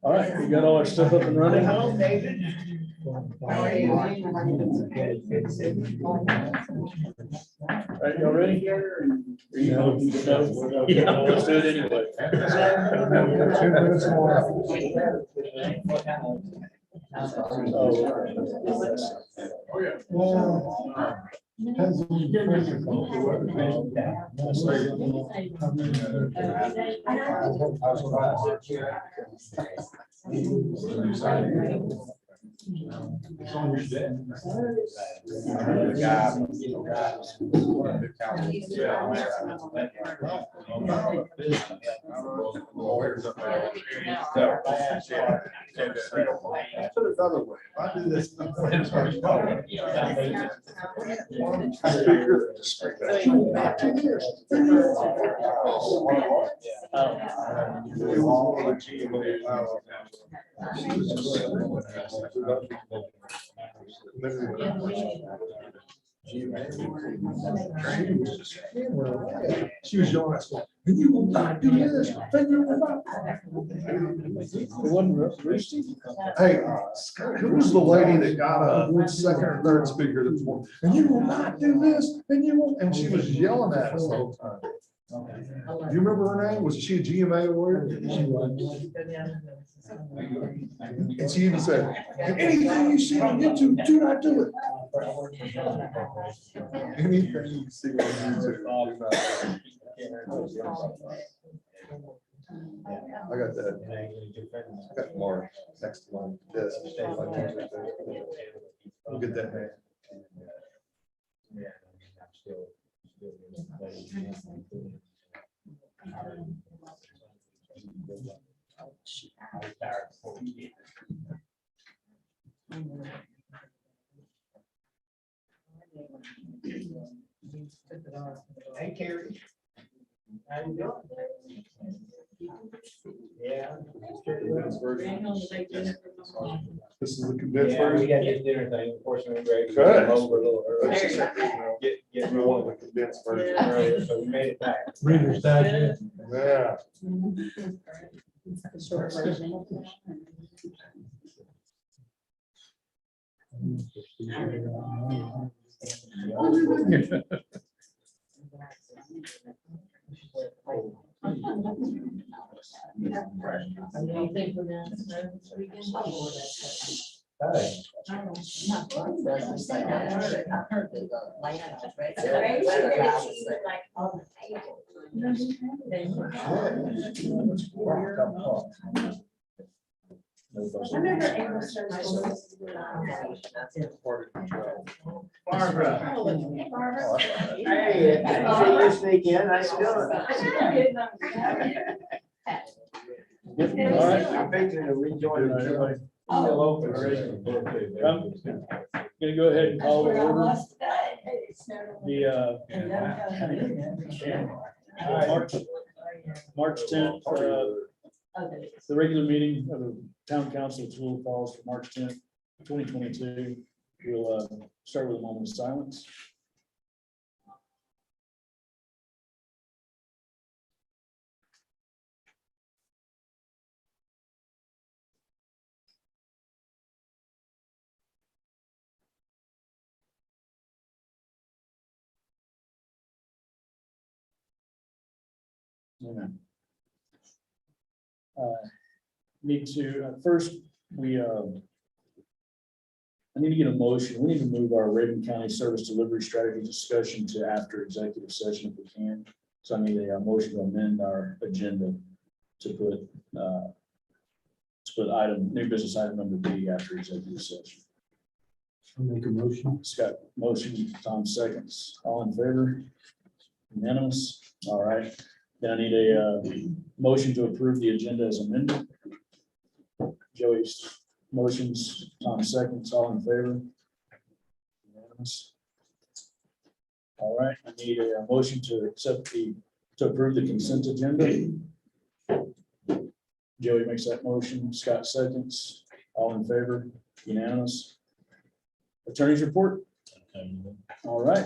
All right, we got all our stuff up and running. Hello, David. How are you? All right, y'all ready? Are you? No. Yeah, let's do it anyway. 2 minutes more. Depends on the pressure. Put it another way. If I do this. She was yelling at me, and you will not do this, and you will not. Hey, who was the lady that got a second or third speaker this morning? And you will not do this, and you will, and she was yelling at us the whole time. Do you remember her name? Was she a GMA lawyer? She was. And she even said, anything you see on YouTube, do not do it. Anything you see on YouTube, do not do it. I got that. I got Mark next one. Yes. I'll get that man. Hey, Carrie. How you doing? Yeah. This is the condensed Yeah, we version. got this dinner thing, unfortunately, Greg. Good. Over a little early. Get We want the condensed version. earlier, so we made it back. Reader's Digest. Yeah. Short version. Barbara. Hey, you sneak in. How you doing? All right. I'm fixing to rejoin the show. Still open. I'm gonna go ahead and call the order. The March 10th, the regular meeting of the town council of Tooele Falls for March 10th, 2022. We'll start with a moment of silence. Amen. Need to, first, I need to get a motion. We need to move our Raven County Service Delivery Strategy discussion to after executive session if we can. So I need a motion to amend our agenda to put item, new business item number B after executive session. I'll make a motion. Scott, motion, Tom seconds. All in favor? Unanimous? All right. Then I need a motion to approve the agenda as amended. Joey's motions, Tom seconds, all in favor? Unanimous. All right, I need a motion to approve the consent agenda. Joey makes that motion, Scott seconds, all in favor? Unanimous. Attorney's report. All right,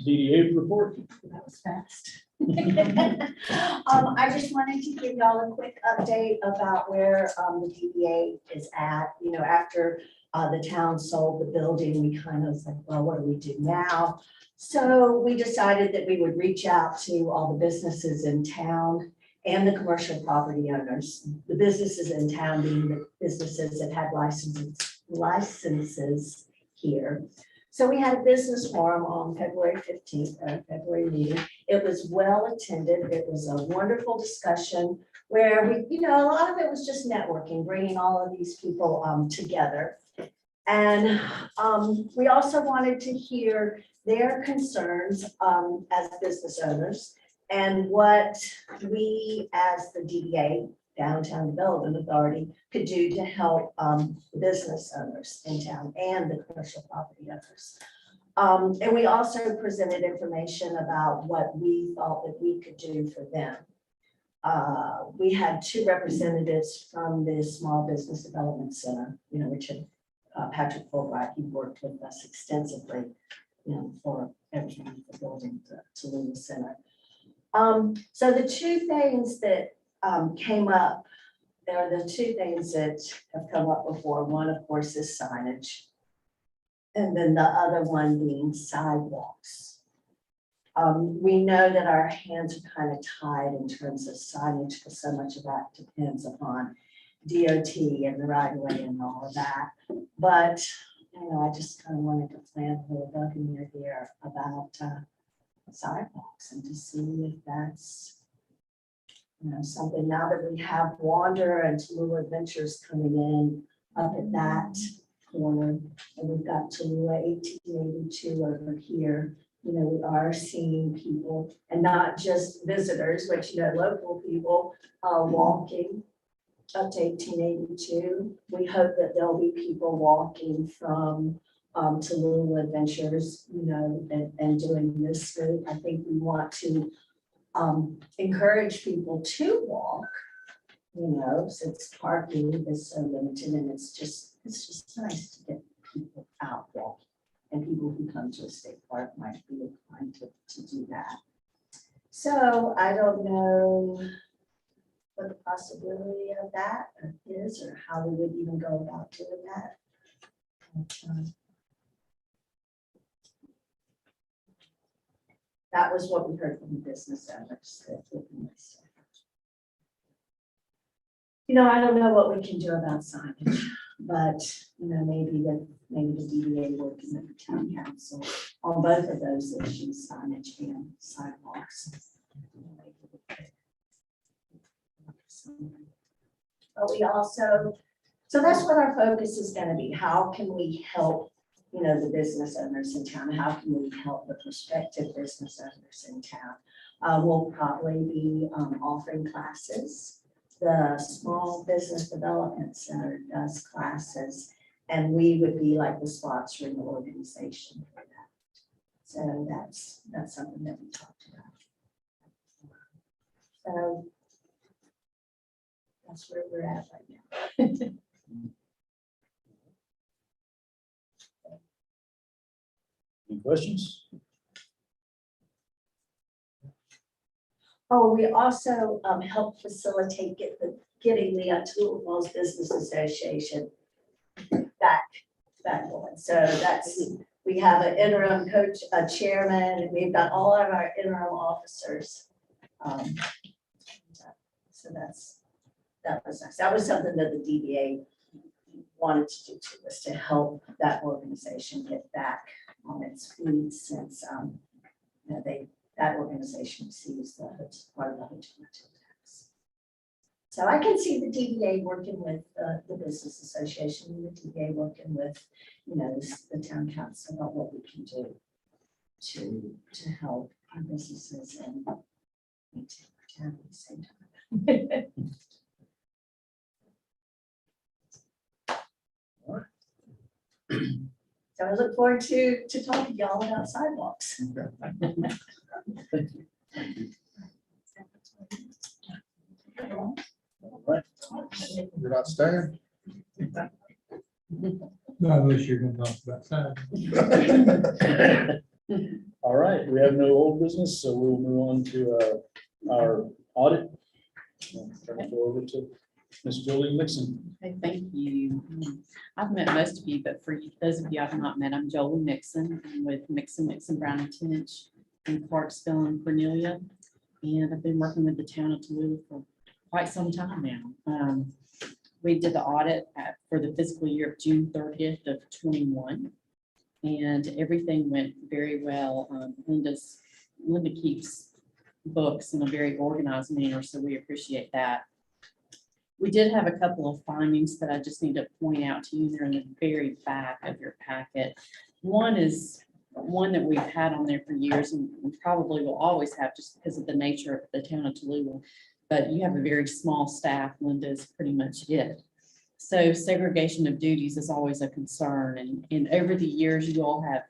DDA report. That was fast. I just wanted to give y'all a quick update about where the DDA is at. You know, after the town sold the building, we kind of was like, well, what do we do now? So we decided that we would reach out to all the businesses in town and the commercial property owners. The businesses in town being the businesses that had licenses here. So we had a business forum on February 15th, February meeting. It was well attended. It was a wonderful discussion where we, you know, a lot of it was just networking, bringing all of these people together. And we also wanted to hear their concerns as business owners and what we as the DDA, Downtown Development Authority, could do to help the business owners in town and the commercial property owners. And we also presented information about what we thought that we could do for them. We had 2 representatives from the Small Business Development Center, you know, Richard Patrick Fulbright. He worked with us extensively, you know, for everything, for building the Tallulah Center. So the 2 things that came up, there are the 2 things that have come up before. One, of course, is signage. And then the other one being sidewalks. We know that our hands are kind of tied in terms of signage because so much of that depends upon DOT and the right of way and all of that. But, you know, I just kind of wanted to plant a little bug in your ear about sidewalks and to see if that's, you know, something now that we have Wander and Tallulah Adventures coming in up at that corner, and we've got Tallulah 1882 over here. You know, we are seeing people and not just visitors, which, you know, local people walking up to 1882. We hope that there'll be people walking from Tallulah Adventures, you know, and doing this route. I think we want to encourage people to walk, you know, since parking is so limited, and it's just nice to get people out walking. And people who come to a state park might be inclined to do that. So I don't know what the possibility of that is, or how we would even go about doing that. That was what we heard from the business owners. You know, I don't know what we can do about signage, but, you know, maybe the DDA working with the town council on both of those issues, signage and sidewalks. But we also, so that's what our focus is going to be. How can we help, you know, the business owners in town? How can we help the prospective business owners in town? We'll probably be offering classes. The Small Business Development Center does classes, and we would be like the sponsoring organization for that. So that's something that we talked about. So that's where we're at right now. Any questions? Oh, we also help facilitate getting the Tallulah Falls Business Association back going. So we have an interim coach, a chairman, and we've got all of our interim officers. So that was nice. That was something that the DBA wanted to do too, was to help that organization get back on its feet since you know, that organization sees part of the hotel tax. So I can see the DBA working with the business association, and the DBA working with, you know, the town council about what we can do to help our businesses and maintain our town at the same time. So I look forward to talking to y'all about sidewalks. Thank you. All right. You're not staying? No, unless you're gonna talk about sign. All right, right, we have no old business, so we'll move on to our audit. Turn it over to Ms. Julie Nixon. Okay, thank you. I've met most of you, but for those of you I've not met, I'm Jolie Mixon. I'm with Mixon, Brown and Tenich in Clarksville and Cornelia. And I've been working with the town of Tallulah for quite some time now. We did the audit for the fiscal year of June 30th of 21. And everything went very well. Linda keeps books in a very organized manner, so we appreciate that. We did have a couple of findings that I just need to point out to you. They're in the very back of your packet. One is one that we've had on there for years and we probably will always have just because of the nature of the town of Tallulah. But you have a very small staff. Linda is pretty much it. So segregation of duties is always a concern. And over the years, you all have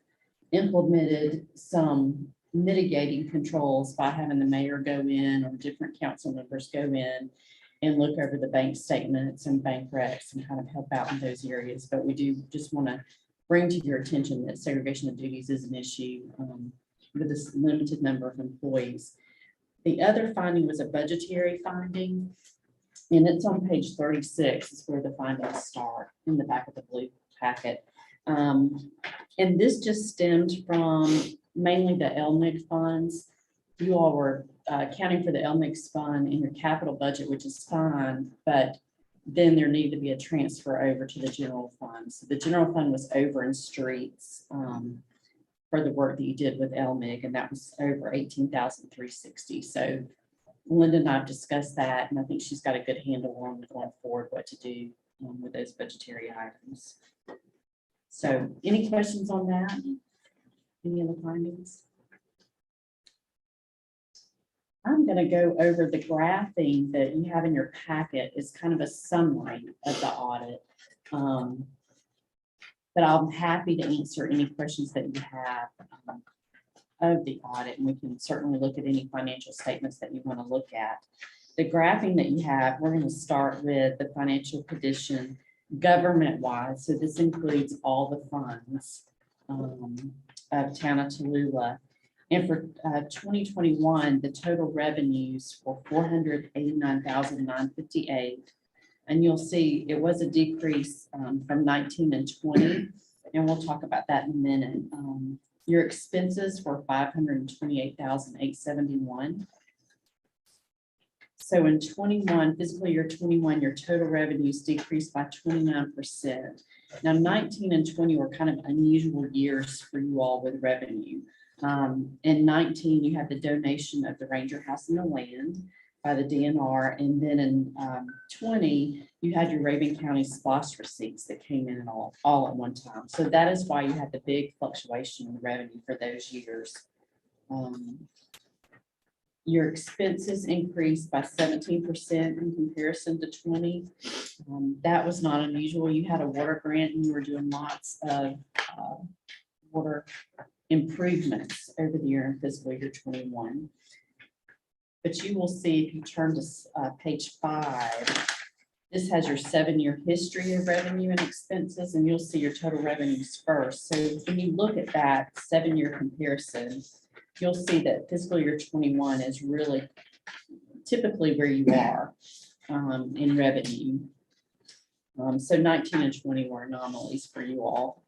implemented some mitigating controls by having the mayor go in or different council members go in and look over the bank statements and bank recs and kind of help out in those areas. But we do just want to bring to your attention that segregation of duties is an issue with this limited number of employees. The other finding was a budgetary finding, and it's on page 36 is where the findings start in the back of the blue packet. And this just stemmed from mainly the LMIG funds. You all were accounting for the LMIG fund in your capital budget, which is fine, but then there needed to be a transfer over to the general fund. So the general fund was over in streets for the work that you did with LMIG, and that was over 18,360. So Linda and I have discussed that, and I think she's got a good handle on going forward what to do with those budgetary items. So any questions on that? Any other findings? I'm going to go over the graphing that you have in your packet is kind of a summary of the audit. But I'm happy to answer any questions that you have of the audit, and we can certainly look at any financial statements that you want to look at. The graphing that you have, we're going to start with the financial condition government-wide. So this includes all the funds of town of Tallulah. And for 2021, the total revenues were $489,958. And you'll see it was a decrease from 19 and 20. And we'll talk about that in a minute. Your expenses were $528,871. So in 21, fiscal year 21, your total revenues decreased by 29%. Now 19 and 20 were kind of unusual years for you all with revenue. In 19, you had the donation of the Ranger House and the land by the DNR. And then in 20, you had your Raven County SPOS receipts that came in all at one time. So that is why you had the big fluctuation in revenue for those years. Your expenses increased by 17% in comparison to 20. That was not unusual. You had a water grant and you were doing lots of water improvements over the year in fiscal year 21. But you will see if you turn to page 5, this has your 7-year history of revenue and expenses, and you'll see your total revenues first. So when you look at that 7-year comparison, you'll see that fiscal year 21 is really typically where you are in revenue. So 19 and 20 were anomalies for you all,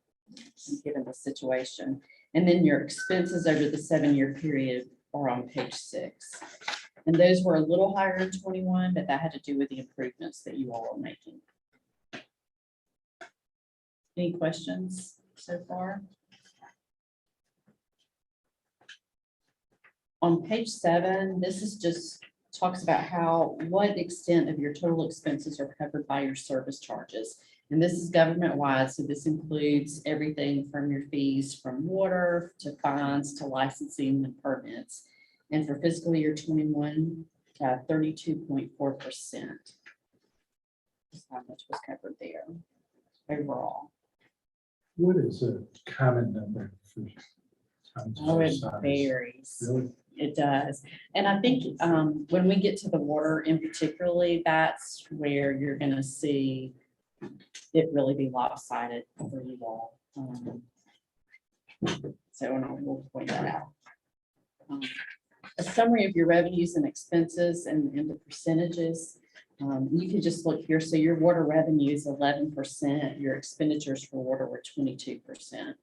given the situation. And then your expenses over the 7-year period are on page 6. And those were a little higher in 21, but that had to do with the improvements that you all are making. Any questions so far? On page 7, this is just talks about what extent of your total expenses are covered by your service charges. And this is government-wide, so this includes everything from your fees from water to fines to licensing and permits. And for fiscal year 21, 32.4%. How much was covered there overall? What is a common number for towns Oh, our it size? varies. Really? It does. And I think when we get to the water in particularly, that's where you're going to see it really be lopsided for you all. So and we'll point that out. a summary of your revenues and expenses and the percentages. You can just look here. So your water revenue is 11%. Your expenditures for water were 22%.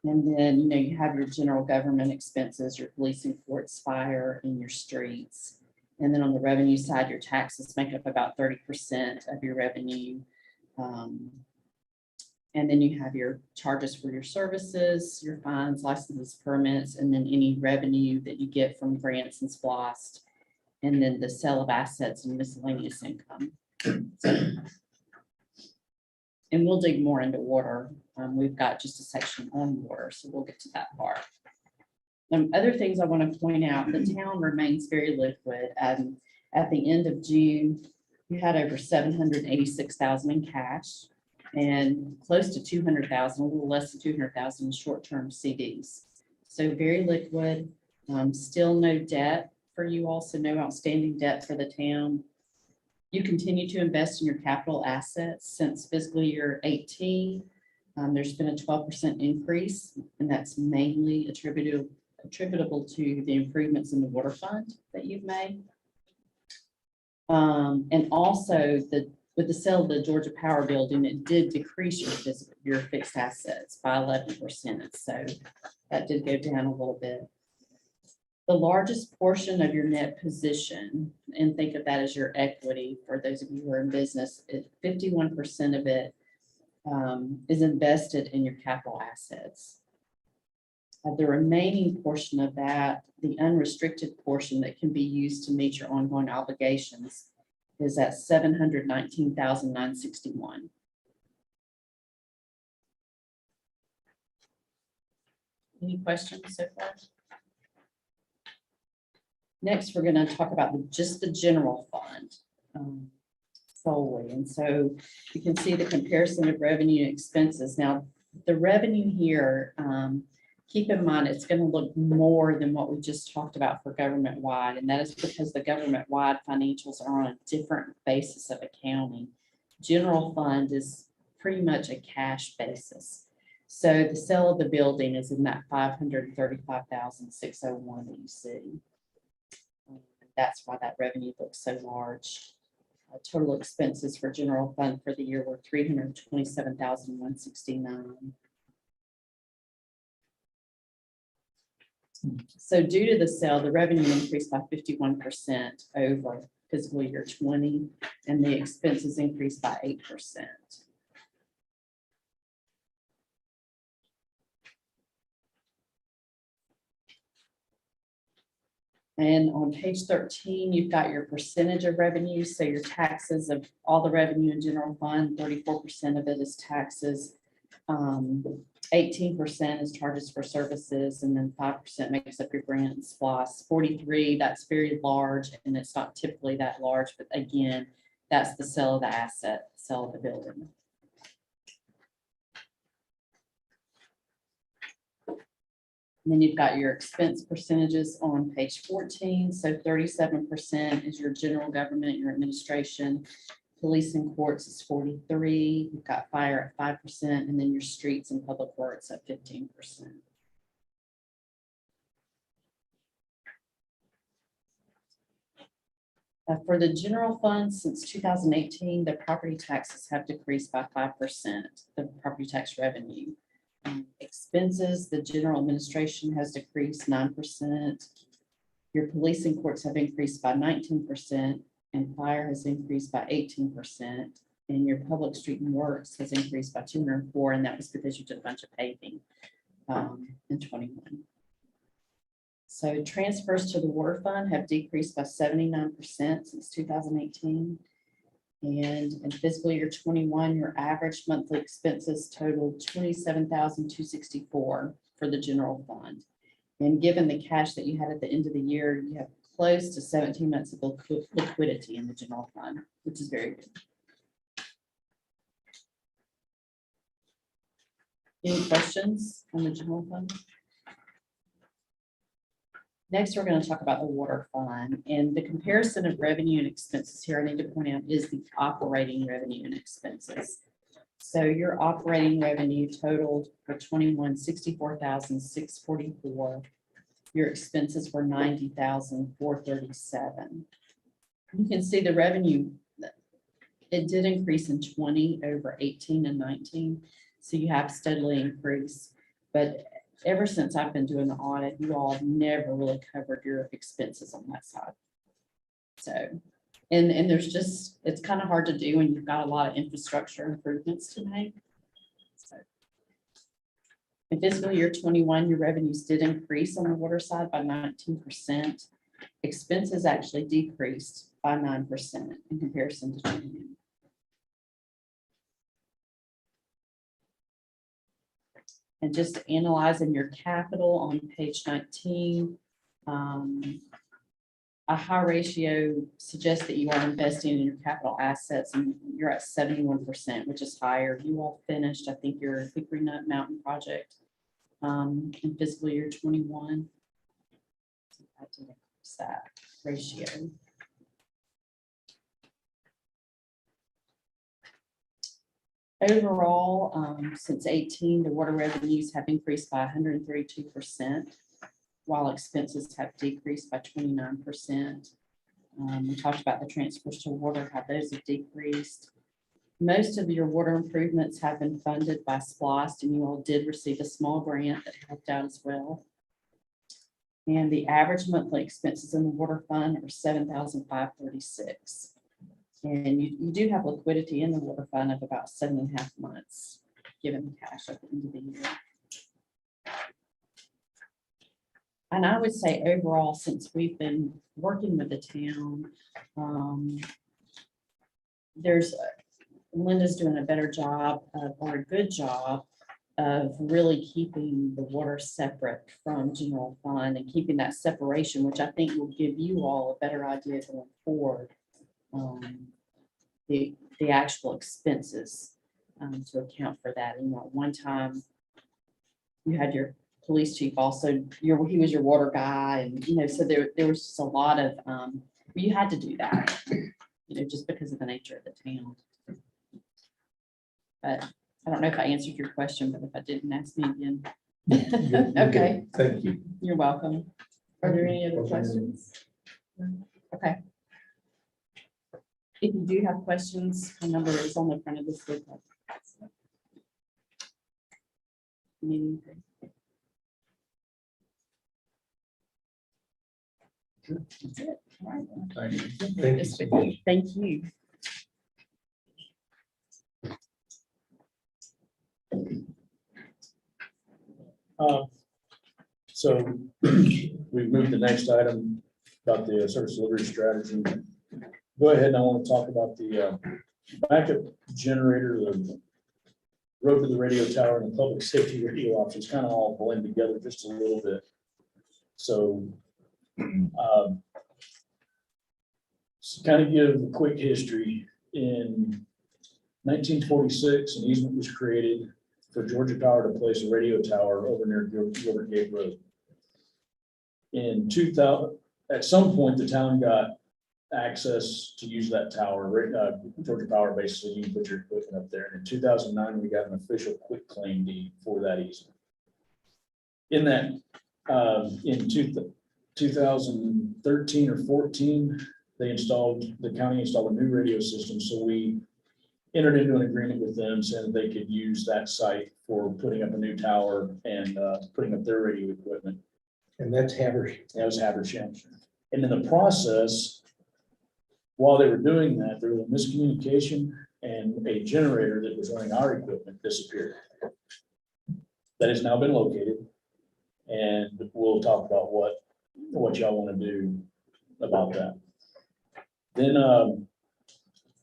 And then, you know, you have your general government expenses, your police and courts, fire, and your streets. And then on the revenue side, your taxes make up about 30% of your revenue. And then you have your charges for your services, your fines, licenses, permits, and then any revenue that you get from grants and SPOSS, and then the sale of assets and miscellaneous income. And we'll dig more into water. We've got just a section on water, so we'll get to that part. Other things I want to point out, the town remains very liquid. At the end of June, you had over 786,000 in cash and close to 200,000, a little less than 200,000 in short-term CDs. So very liquid, still no debt for you all, so no outstanding debt for the town. You continue to invest in your capital assets since fiscal year 18. There's been a 12% increase, and that's mainly attributable to the improvements in the water fund that you've made. And also with the sale of the Georgia Power building, it did decrease your fixed assets by 11%. So that did go down a little bit. The largest portion of your net position, and think of that as your equity for those of you who are in business, 51% of it is invested in your capital assets. The remaining portion of that, the unrestricted portion that can be used to meet your ongoing obligations, is at $719,961. Any questions so far? Next, we're going to talk about just the general fund solely. And so you can see the comparison of revenue and expenses. Now, the revenue here, keep in mind, it's going to look more than what we just talked about for government-wide, and that is because the government-wide financials are on a different basis of accounting. General fund is pretty much a cash basis. So the sale of the building is in that $535,601 that you see. That's why that revenue looks so large. Total expenses for general fund for the year were $327,169. So due to the sale, the revenue increased by 51% over fiscal year 20, and the expenses increased by 8%. And on page 13, you've got your percentage of revenue. So your taxes of all the revenue in general fund, 34% of it is taxes. 18% is charges for services, and then 5% makes up your grant and SPOSS. 43, that's very large, and it's not typically that large, but again, that's the sale of the asset, sale of the building. And then you've got your expense percentages on page 14. So 37% is your general government, your administration. Police and courts is 43. You've got fire at 5%, and then your streets and public works at 15%. For the general fund, since 2018, the property taxes have decreased by 5%, the property tax revenue. Expenses, the general administration has decreased 9%. Your police and courts have increased by 19%, and fire has increased by 18%. And your public street and works has increased by 204, and that was because you did a bunch of paving in 21. So transfers to the water fund have decreased by 79% since 2018. And in fiscal year 21, your average monthly expenses totaled $27,264 for the general fund. And given the cash that you had at the end of the year, you have close to 17 months of liquidity in the general fund, which is very good. Any questions on the general fund? Next, we're going to talk about the water fund, and the comparison of revenue and expenses here, I need to point out, is the operating revenue and expenses. So your operating revenue totaled for 21 $64,644. your expenses were 90,437. You can see the revenue, it did increase in 20 over 18 and 19. So you have steadily increased. But ever since I've been doing the audit, you all have never really covered your expenses on that side. So, and there's just, it's kind of hard to do when you've got a lot of infrastructure improvements to make. So, in fiscal year 21, your revenues did increase on the water side by 19%. Expenses actually decreased by 9% in comparison to 22. And just analyzing your capital on page 19, a high ratio suggests that you are investing in your capital assets, and you're at 71%, which is higher. You all finished, I think, your Hickory Nut Mountain project in fiscal year 21. So I did increase that ratio. Overall, since 18, the water revenues have increased by 132%, while expenses have decreased by 29%. We talked about the transfers to water, how those have decreased. Most of your water improvements have been funded by SPLOST, and you all did receive a small grant that helped out as well. And the average monthly expenses in the water fund are $7,536. And you do have liquidity in the water fund of about 7.5 months, given the cash at the end of the year. And I would say overall, since we've been working with the town, Linda's doing a better job or a good job of really keeping the water separate from general fund and keeping that separation, which I think will give you all a better idea going forward. The actual expenses to account for that. And at one time you had your police chief also, he was your water guy, and so there was just a lot of you had to do that, just because of the nature of the town. But I don't know if I answered your question, but if I didn't, ask me again. Okay, Thank you. you're welcome. Are there any other questions? Okay. If you do have questions, my number is on the front of the slip. That's it. All right. Thank you. Thank you. Thank you. So we moved the next item about the service delivery strategy. Go ahead, and I want to talk about the backup generator, the road to the radio tower, and the public safety radio office kind of all blend together just a little bit. So kind of give a quick history. In 1946, an easement was created for Georgia Power to place a radio tower over near Gilbert Gate Road. In 2000, at some point, the town got access to use that tower. Georgia Power basically, you can put your equipment up there. And in 2009, we got an official quitclaim deed for that easement. In that, in 2013 or 14, the county installed a new radio system. So we entered into an agreement with them saying that they could use that site for putting up a new tower and putting up their radio equipment. And that's Haversham. That was Haversham. And in the process, while they were doing that, there was a miscommunication and a generator that was running our equipment disappeared. That has now been located. And we'll talk about what y'all want to do about that. Then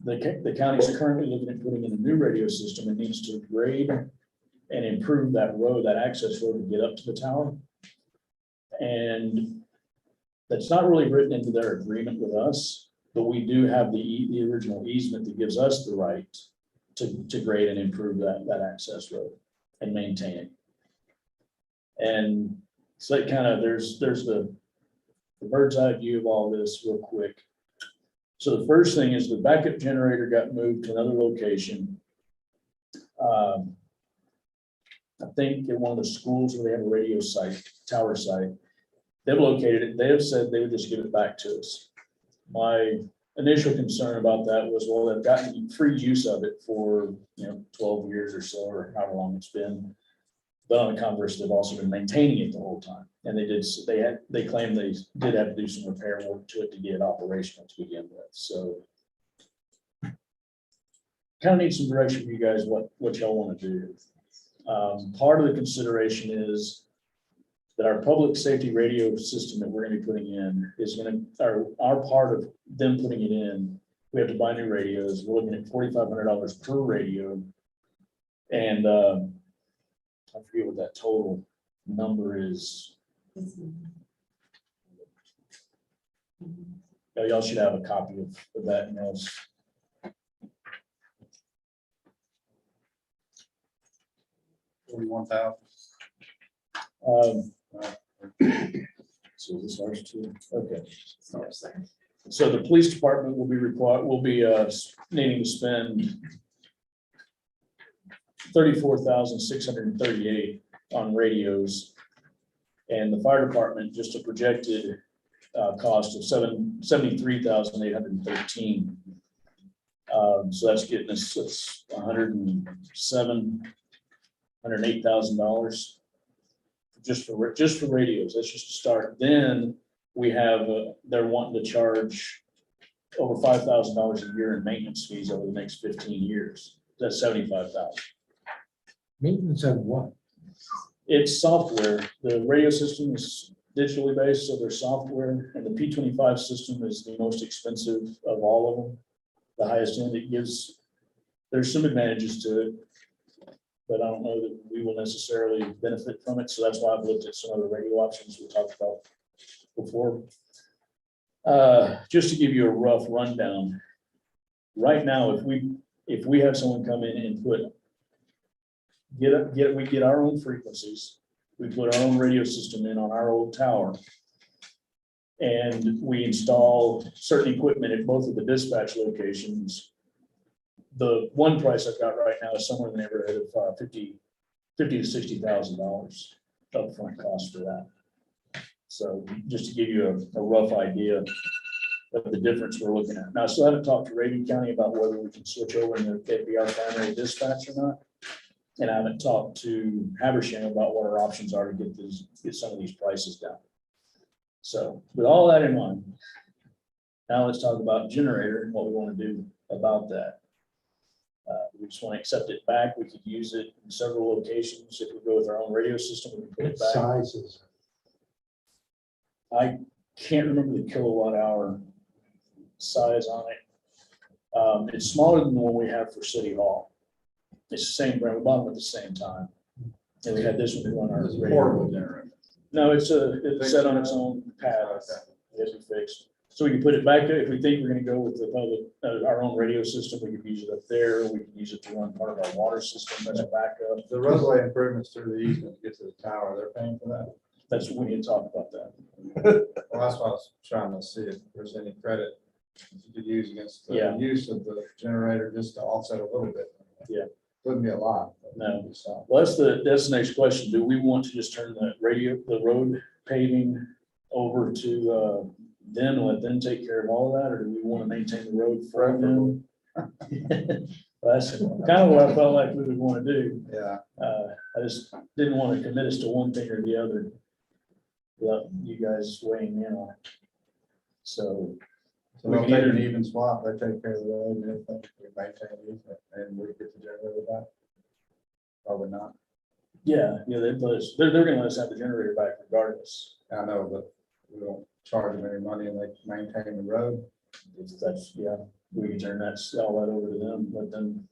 the county is currently looking at putting in a new radio system. It needs to grade and improve that road, that access road to get up to the tower. And that's not really written into their agreement with us, but we do have the original easement that gives us the right to grade and improve that access road and maintain it. And so it kind of, there's the bird's eye view of all this real quick. So the first thing is the backup generator got moved to another location. I think in one of the schools where they have a radio site, tower site. They've located it, they have said they would just give it back to us. My initial concern about that was, well, they've gotten free use of it for, 12 years or so, or however long it's been. But on the converse, they've also been maintaining it the whole time, and they claim they did have to do some repair work to it to get it operational to begin with, so. Kind of need some direction from you guys, what y'all want to do. Part of the consideration is that our public safety radio system that we're gonna be putting in is our part of them putting it in, we have to buy new radios. We're looking at $4,500 per radio. And I forget what that total number is. Y'all should have a copy of that in else. $41,000. So this ours too, okay. So the police department will be needing to spend $34,638 on radios. And the fire department, just a projected cost of $73,813. So that's getting us $108,000 just for radios. That's just a start. Then we have they're wanting to charge over $5,000 a year in maintenance fees over the next 15 years. That's $75,000. Maintenance of what? It's software. The radio system is digitally based, so there's software, and the P25 system is the most expensive of all of them. The highest end. There's some advantages to it, but I don't know that we will necessarily benefit from it. So that's why I've looked at some of the radio options we talked about before. Just to give you a rough rundown, right now, if we have someone come in and we get our own frequencies, we put our own radio system in on our old tower, and we install certain equipment at both of the dispatch locations. The one price I've got right now is somewhere in the neighborhood of $50,000 to $60,000 upfront cost for that. So just to give you a rough idea of the difference we're looking at. Now, I still haven't talked to Raven County about whether we can switch over and if they'd be our primary dispatch or not. And I haven't talked to Habersham about what our options are to get some of these prices down. So with all that in mind, now let's talk about generator and what we want to do about that. We just want to accept it back. We could use it in several locations. If we go with our own radio system, we can put it back. Sizes. I can't remember the kilowatt hour size on it. It's smaller than the one we have for City Hall. It's the same brand, we bought them at the same time. And we had this one on our It's a radio. portable generator. No, it's set on its own pad. It is fixed. So we can put it back, if we think we're gonna go with the public, our own radio system, we could use it up there. We can use it to run part of our water system as a backup. The roadway improvements through the easement to get to the tower, they're paying for that. That's what we need to talk about that. Well, that's what I was trying to see if there's any credit you could use against Yeah. the use of the generator just to offset a little bit. Yeah. Wouldn't be a lot. but No. it'd be some. Well, that's the next question. Do we want to just turn the road paving over to them and let them take care of all of that, or do we want to maintain the road for them? That's kind of what I felt like we would want to do. Yeah, I just didn't want to commit us to one thing or the other without you guys weighing in on it. So, so We they'll can take an either- even swap, they take care of the road and everything, we maintain the easement, and we get the generator back. Probably not. yeah, they're gonna let us have the generator back regardless. I know, but we don't charge them any money and they maintain the road. That's, we can turn all that over to them, let them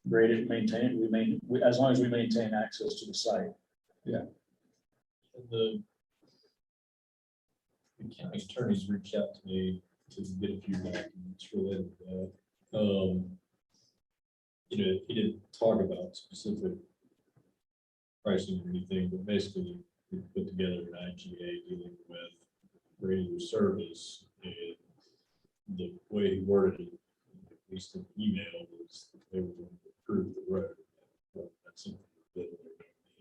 grade it, maintain it, as long as we maintain access to the site. The county attorneys reached out to me to get a few documents related to that. He didn't talk about specific pricing or anything, but basically we put together an IGA dealing with radio service, and the way he worded it, at least in the email, was that they were going to approve the road. Well, that's something that they're going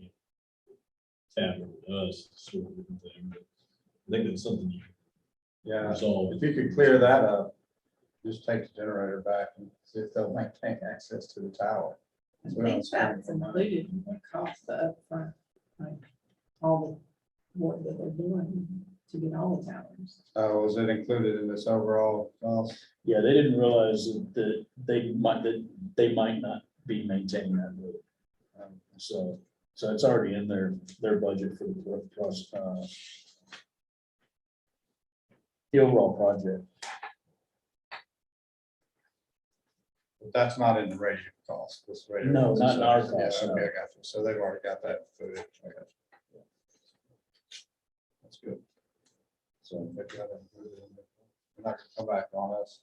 to tap with us, sort of thing, but I think that's something you Yeah, resolve. if you could clear that up, just take the generator back and see if they'll maintain access to the tower. I think that's included in the cost up front, like all the work that they're doing to get all the towers. Oh, was it included in this overall cost? Yeah, they didn't realize that they might not be maintaining that road. So it's already in their budget for the overall project. But that's not in the radio cost, this radio. No, not in our Yeah, cost, no. okay, I got you. So they've already got that footage. I got you. That's good. So they've got it included in there. They're not gonna come back on us.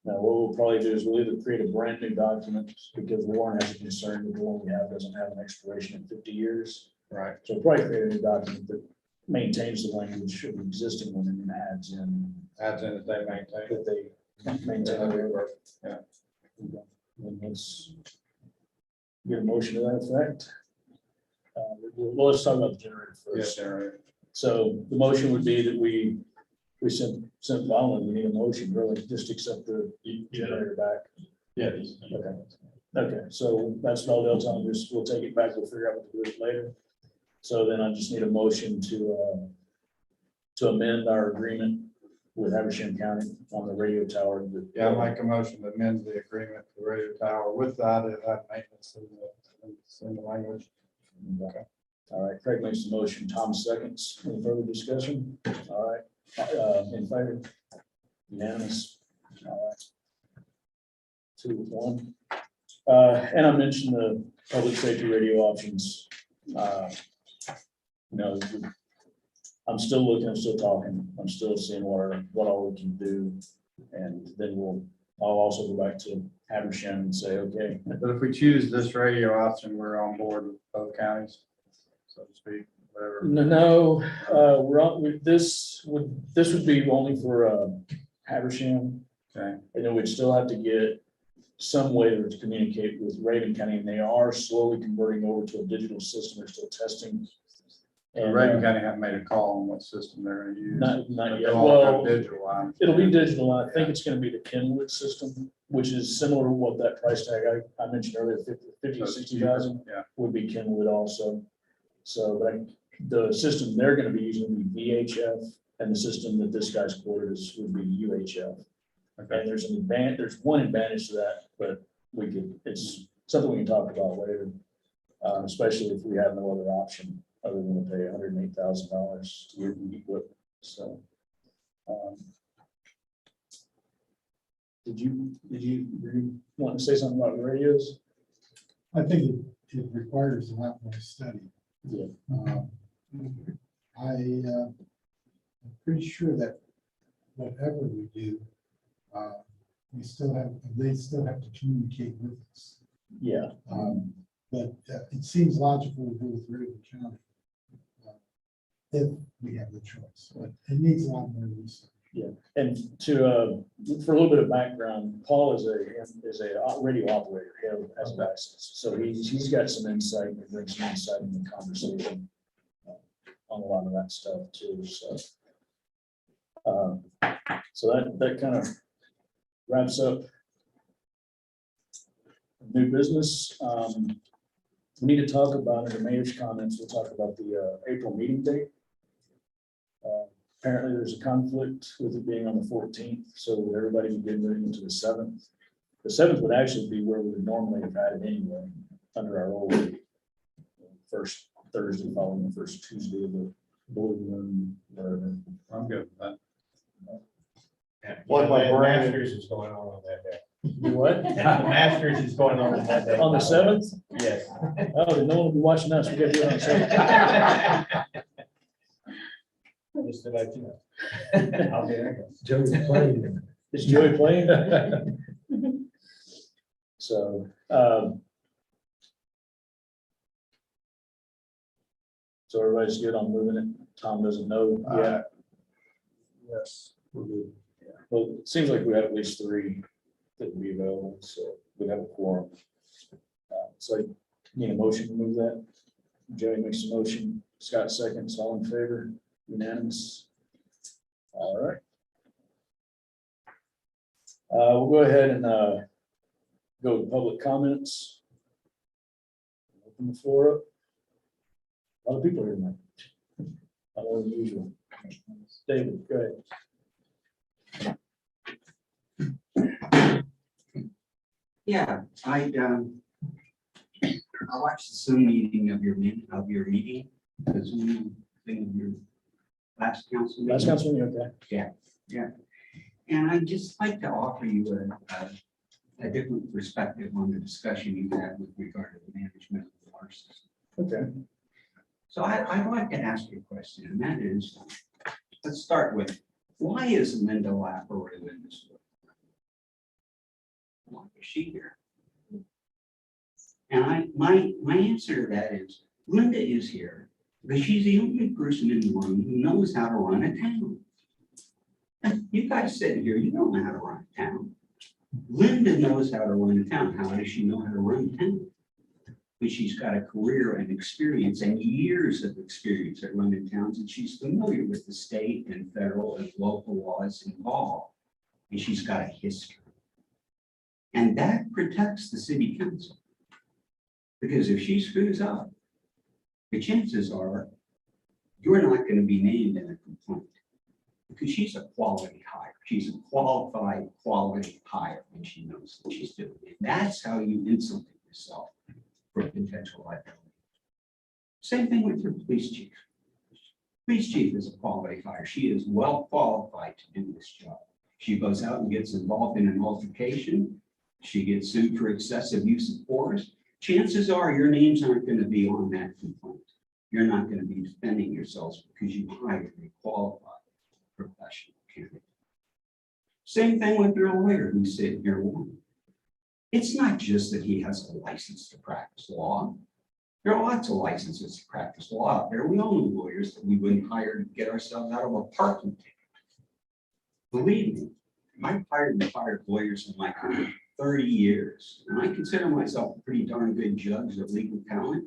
Now, what we'll probably do is we'll either create a brand new document because Warren has a concern that the one we have doesn't have an expiration in 50 years. Right. So we'll probably create a new document that maintains the language of the existing one and then adds in Adds in that they maintain. that they maintain. That'd be perfect. Yeah. And let's get a motion to that effect. Well, let's talk about the generator Yes, first. generator. So the motion would be that we sent, well, we need a motion really, just accept the generator back. Yeah. Okay, so that's all they'll tell us, we'll take it back, we'll figure out what to do with it later. So then I just need a motion to amend our agreement with Habersham County on the radio tower. Yeah, I make a motion to amend the agreement for the radio tower with that, it had maintenance in the language. Okay. All right, Craig makes the motion, Tom seconds. Any further discussion? All right, in favor? Unanimous. All right. 2-1. And I mentioned the public safety radio options. You know, I'm still looking, I'm still talking, I'm still seeing what all we can do. And then I'll also go back to Habersham and say, okay, But if we choose this radio option, we're on board with both counties, so to speak, whatever. No, we're on, this would be only for Habersham. Okay. And then we'd still have to get some way to communicate with Raven County, and they are slowly converting over to a digital system. They're still testing. And Raven County haven't made a call on what system they're gonna use. Not But yet. they'll all go Well, digital, I understand. it'll be digital. I think it's gonna be the Kenwood system, which is similar to what that price tag I mentioned earlier, 50, So it's 60,000 Yeah, would be Kenwood also. So, but the system they're gonna be using would be VHF, and the system that this guy's quoted is would be UHF. okay. And there's one advantage to that, but it's something we can talk about later. Especially if we have no other option other than to pay $108,000 to get the equipment, so. Did you want to say something about the radios? I think it requires a lot more study. Yeah. I'm pretty sure that whatever we do, they still have to communicate with us. Yeah, But it seems logical to go with Raven County. If we have the choice, but it needs a lot more research. and for a little bit of background, Paul is a radio operator, he has a license, so he's got some insight, and brings some insight in the conversation on a lot of that stuff too, so. So that kind of wraps up new business. We need to talk about, in the mayor's comments, we'll talk about the April meeting date. Apparently, there's a conflict with it being on the 14th, so everybody would get moving into the 7th. The 7th would actually be where we would normally have had it anyway, under our old first Thursday following the first Tuesday of the blue moon, whatever. I'm good with that. What Masters is going on that day. Do what? Masters is going on that day. On the 7th? Yes. Oh, then no one will be watching us. We gotta do it on the 7th. Just to let you know. I'll be there. Joey's playing. Is Joey playing? So, so everybody's good on moving it. Tom doesn't know yet. Yes, we're good. Well, it seems like we have at least 3 that would be available, so we have a quorum. So I need a motion to move that. Joey makes a motion. Scott seconds, all in favor, unanimous. All right. We'll go ahead and go to public comments. Open the floor up. A lot of people here tonight. Not more than usual. David, go ahead. Yeah, I watched the Zoom meeting of your meeting, the Zoom thing of your last council. Last meeting. councilman, okay. And I'd just like to offer you a different perspective on the discussion you had with regard to the management of the water system. Okay. So I'd like to ask you a question, and that is, let's start with, why is Linda Lapperoy in this book? Why is she here? And my answer to that is, Linda is here because she's the only person in the room who knows how to run a town. You guys sitting here, you don't know how to run a town. Linda knows how to run a town. How does she know how to run a town? But she's got a career and experience and years of experience at running towns, and she's familiar with the state and federal and local laws involved. And she's got a history. And that protects the city council. Because if she screws up, the chances are you're not going to be named in a complaint. Because she's a quality hire. She's a qualified quality hire, and she knows what she's doing. And that's how you insulate yourself for potential liability. Same thing with your police chief. Police chief is a quality hire. She is well qualified to do this job. She goes out and gets involved in an altercation. She gets sued for excessive use of force. Chances are your names aren't going to be on that complaint. You're not going to be defending yourselves because you hired a qualified professional candidate. Same thing with your lawyer who's sitting here. It's not just that he has a license to practice law. There are lots of licenses to practice law out there. We all know lawyers that we wouldn't hire to get ourselves out of a parking ticket. Believe me, I've hired and fired lawyers in my career 30 years, and I consider myself a pretty darn good judge of legal talent.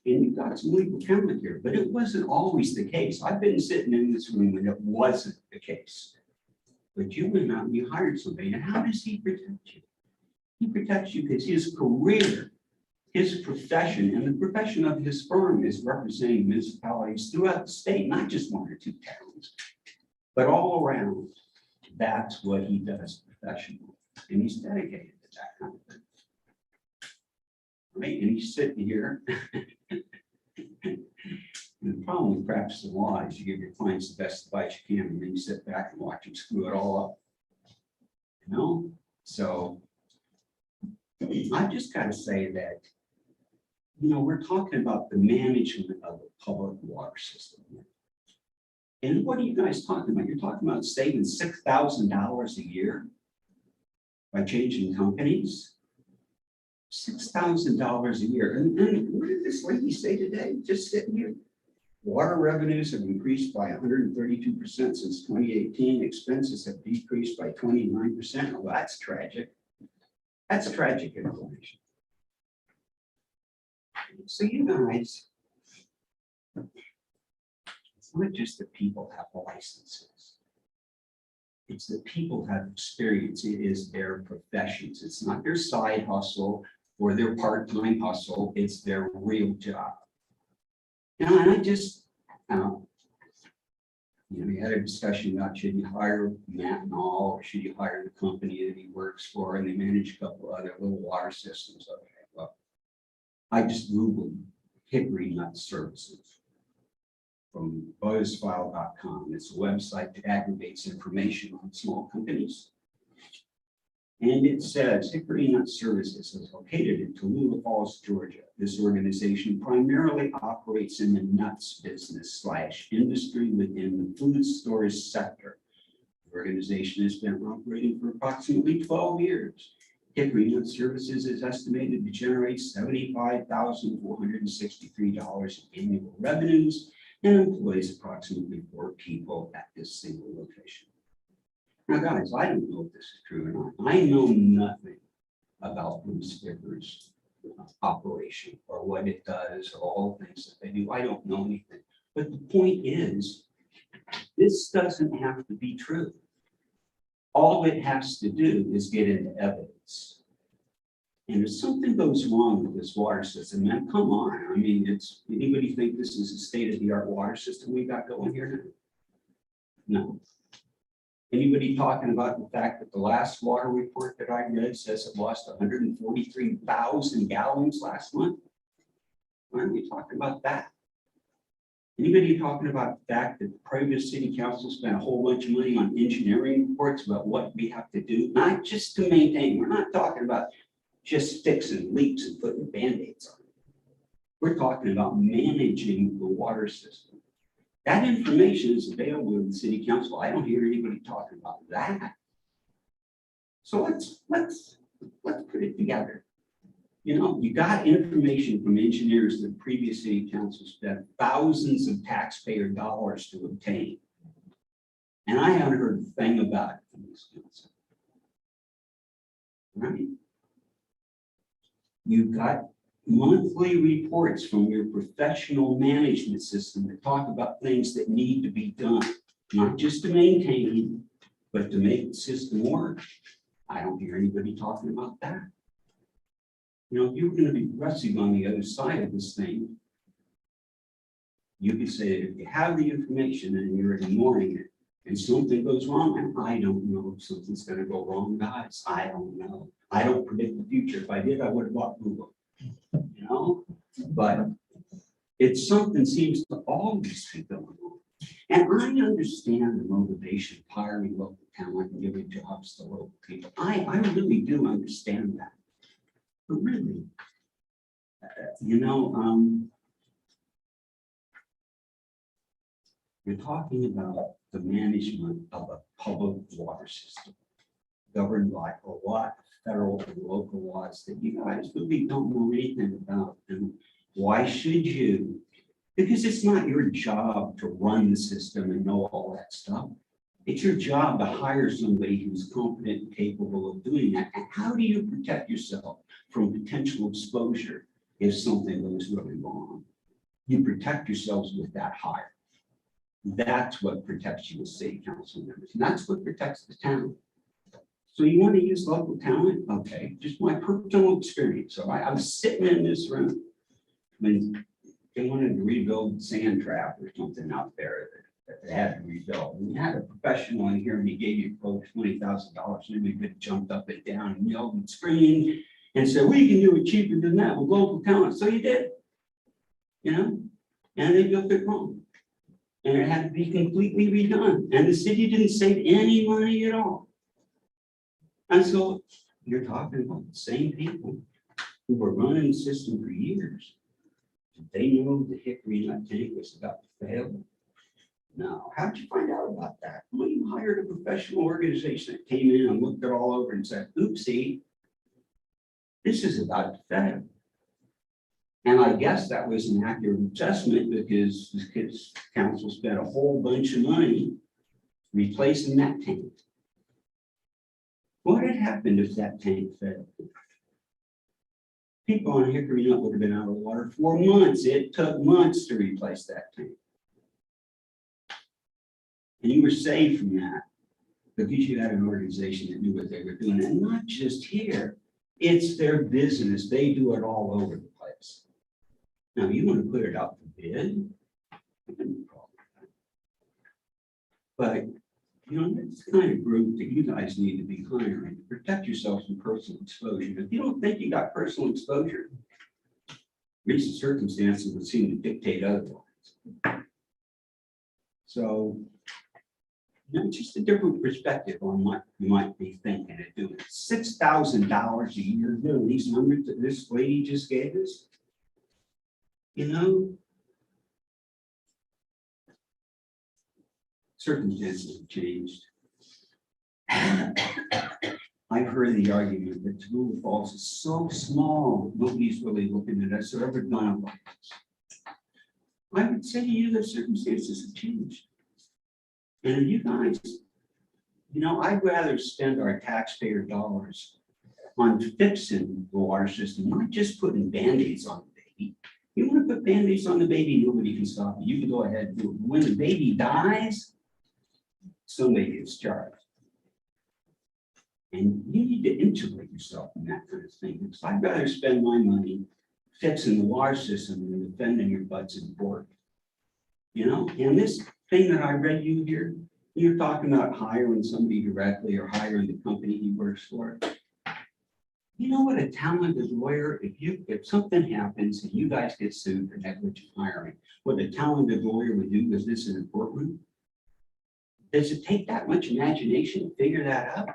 And you've got some legal talent here, but it wasn't always the case. I've been sitting in this room when it wasn't the case. But you went out and you hired somebody, and how does he protect you? He protects you because his career, his profession, and the profession of his firm is representing municipalities throughout the state, not just one or two towns, but all around. That's what he does professionally, and he's dedicated to that kind of thing. Right, and he's sitting here. The problem with practicing law is you give your clients the best advice you can, and then you sit back and watch them screw it all up. You know, so I've just got to say that, you know, we're talking about the management of the public water system. And what are you guys talking about? You're talking about saving $6,000 a year by changing companies. $6,000 a year. And what did this lady say today? Just sitting here. Water revenues have increased by 132% since 2018. Expenses have decreased by 29%. Well, that's tragic. That's tragic information. So you guys, it's not just that people have licenses. It's that people have experience. It is their professions. It's not their side hustle or their part-time hustle. It's their real job. And I just, you know, we had a discussion about should you hire Matt and all, or should you hire the company that he works for, and they manage a couple other little water systems. Okay, well, I just Googled Hickory Nut Services from buzzfile.com. It's a website that aggregates information on small companies. And it says Hickory Nut Services is located in Tallulah Falls, Georgia. This organization primarily operates in the nuts business / industry within the food storage sector. The organization has been operating for approximately 12 years. Hickory Nut Services is estimated to generate $75,463 in annual revenues and employs approximately 4 people at this single location. Now, guys, I don't know if this is true or not. I know nothing about Bruce Vickers' operation or what it does or all the things that they do. I don't know anything. But the point is, this doesn't have to be true. All it has to do is get into evidence. And if something goes wrong with this water system, then come on. I mean, anybody think this is a state-of-the-art water system we got going here now? No. Anybody talking about the fact that the last water report that I read says it lost 143,000 gallons last month? Why aren't we talking about that? Anybody talking about the fact that the previous city council spent a whole bunch of money on engineering reports about what we have to do, not just to maintain, we're not talking about just fixing leaks and putting Band-Aids on it. We're talking about managing the water system. That information is available in the city council. I don't hear anybody talking about that. So let's put it together. You know, you got information from engineers that previous city council spent thousands of taxpayer dollars to obtain. And I haven't heard a thing about it from this council. Right? You've got monthly reports from your professional management system that talk about things that need to be done, not just to maintain, but to make the system work. I don't hear anybody talking about that. You know, if you're going to be resting on the other side of this thing, you could say that if you have the information and you're ignoring it and something goes wrong, and I don't know if something's going to go wrong, guys. I don't know. I don't predict the future. If I did, I would have bought Google. You know, but it's something seems to always be going on. And I understand the motivation of hiring local talent and giving jobs to local people. I really do understand that. But really, you know, you're talking about the management of a public water system governed by a lot of federal and local laws that you guys really don't know anything about. And why should you? Because it's not your job to run the system and know all that stuff. It's your job to hire somebody who's competent and capable of doing that. And how do you protect yourself from potential exposure if something goes really wrong? You protect yourselves with that hire. That's what protects you as city council members. And that's what protects the town. So you want to use local talent? Okay, just my personal experience. So I was sitting in this room when they wanted to rebuild the sand trap or something out there that they had to rebuild. And you had a professional in here and he gave you quote $20,000 and everybody jumped up and down and yelled and screamed and said, we can do it cheaper than that with local talent. So you did, you know, and they built it wrong. And it had to be completely redone. And the city didn't save any money at all. And so you're talking about the same people who were running the system for years. Did they know the Hickory Nut tank was about to fail? No. How'd you find out about that? Well, you hired a professional organization that came in and looked it all over and said, oopsie, this is about to fail. And I guess that was an accurate assessment because the council spent a whole bunch of money replacing that tank. What had happened if that tank failed? People on Hickory Nut would have been out of water for months. It took months to replace that tank. And you were saved from that because you had an organization that knew what they were doing. And not just here, it's their business. They do it all over the place. Now, you want to put it out for bid? But you know, that's the kind of group that you guys need to be hiring to protect yourselves from personal exposure. If you don't think you got personal exposure, recent circumstances would seem to dictate otherwise. So, you know, just a different perspective on what you might be thinking of doing. $6,000 a year doing these numbers that this lady just gave us. You know, circumstances have changed. I've heard the argument that Tallulah Falls is so small, nobody's really looking at us or ever done it like this. I would say to you that circumstances have changed. And you guys, you know, I'd rather spend our taxpayer dollars on fixing the water system, not just putting Band-Aids on the baby. You want to put Band-Aids on the baby, nobody can stop you. You can go ahead and do it. When the baby dies, somebody gets charged. And you need to integrate yourself in that kind of thing, because I'd rather spend my money fixing the water system than defending your butts in court. You know, and this thing that I read you here, you're talking about hiring somebody directly or hiring the company he works for. You know what a talented lawyer, if something happens and you guys get sued for negligent hiring, what a talented lawyer would do is this in a courtroom. Does it take that much imagination to figure that out?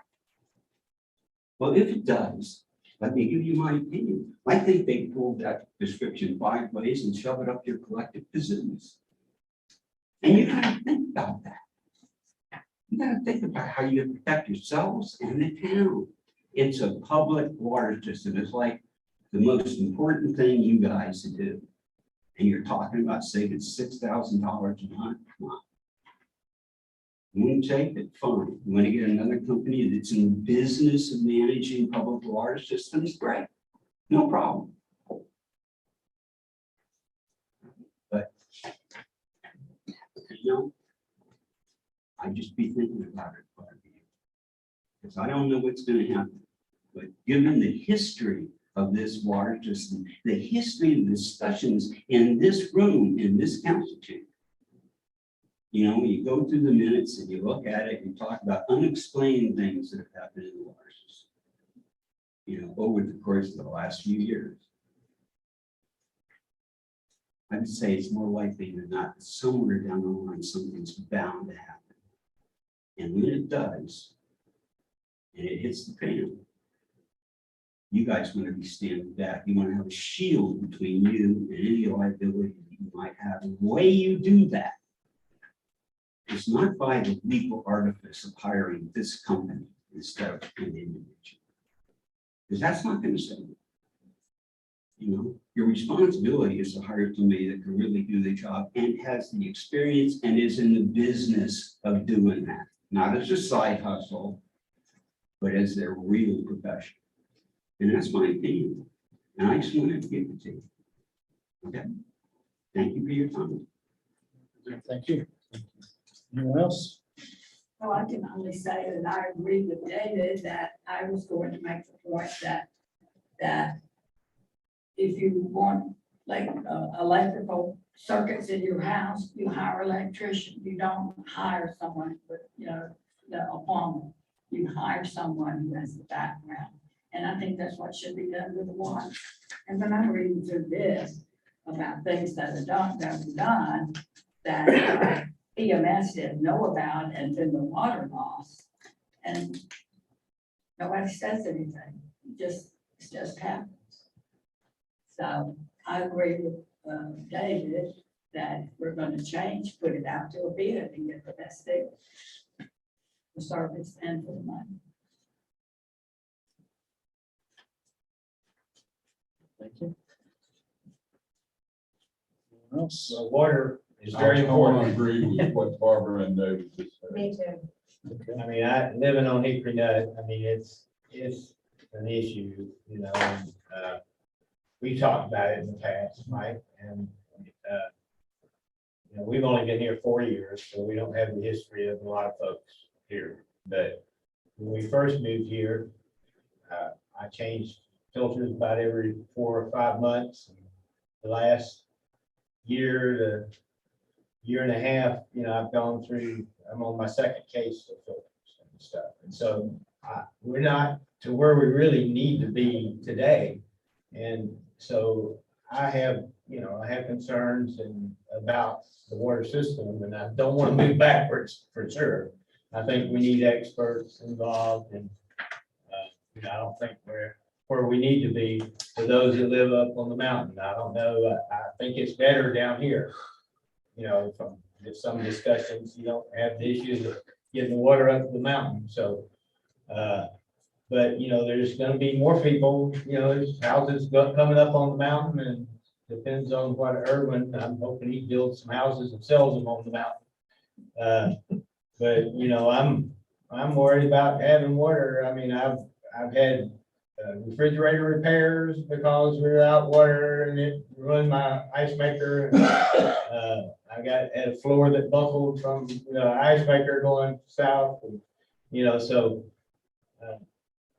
Well, if it does, let me give you my opinion. I think they pulled that description 5 ways and shove it up your collective kazooms. And you gotta think about that. You gotta think about how you protect yourselves and the town. It's a public water system. It's like the most important thing you guys do. And you're talking about saving $6,000 a month. Come on. You want to take it, fine. You want to get another company that's in the business of managing public water systems, great. No problem. But, you know, I just be thinking about it. Because I don't know what's going to happen. But given the history of this water system, the history of discussions in this room, in this council chamber, you know, you go through the minutes and you look at it and talk about unexplained things that have happened in the water system, you know, over the course of the last few years. I would say it's more likely than not that somewhere down the line, something's bound to happen. And when it does, and it hits the fan, you guys want to be standing back. You want to have a shield between you and any liability that you might have. And the way you do that, it's not by the legal artifice of hiring this company instead of an individual. Because that's not going to save it. You know, your responsibility is to hire somebody that can really do the job and has the experience and is in the business of doing that. Not as a side hustle, but as their real profession. And that's my opinion. And I just wanted to give it to you. Okay. Thank you for your time. Thank you. Anyone else? Well, I can only say that I agree with David that I was going to make the point that if you want like electrical circuits in your house, you hire an electrician. You don't hire someone with, you know, a plumber. You hire someone who has the background. And I think that's what should be done with the water. And then I'm reading through this about things that are done that EMS didn't know about, and then the water loss. And nobody says anything. It just happens. So I agree with David that if we're going to change, put it out to a bid and get the best thing for service and for the money. Thank you. Anyone else? So water is very important. Agree with what Barbara and David just said. Me too. Okay. I mean, living on Hickory Nut, I mean, it's an issue, you know, and, we talked about it in the past, Mike, and, you know, we've only been here 4 years, so we don't have the history of a lot of folks here. But when we first moved here, I changed filters about every 4 or 5 months. The last year to year and a half, you know, I've gone through, I'm on my second case of filters and stuff. And so we're not to where we really need to be today. And so I have concerns about the water system, and I don't want to move backwards for sure. I think we need experts involved, and you know, I don't think we're where we need to be for those that live up on the mountain. I don't know. I think it's better down here. You know, from some discussions, you don't have the issues of getting the water up the mountain. So, but you know, there's going to be more people. You know, there's houses coming up on the mountain, and depends on what Irwin. I'm hoping he builds some houses and sells them on the mountain. But you know, I'm worried about having water. I mean, I've had refrigerator repairs because we were out water and it ruined my ice maker. I got had a floor that buckled from the ice maker going south, and, so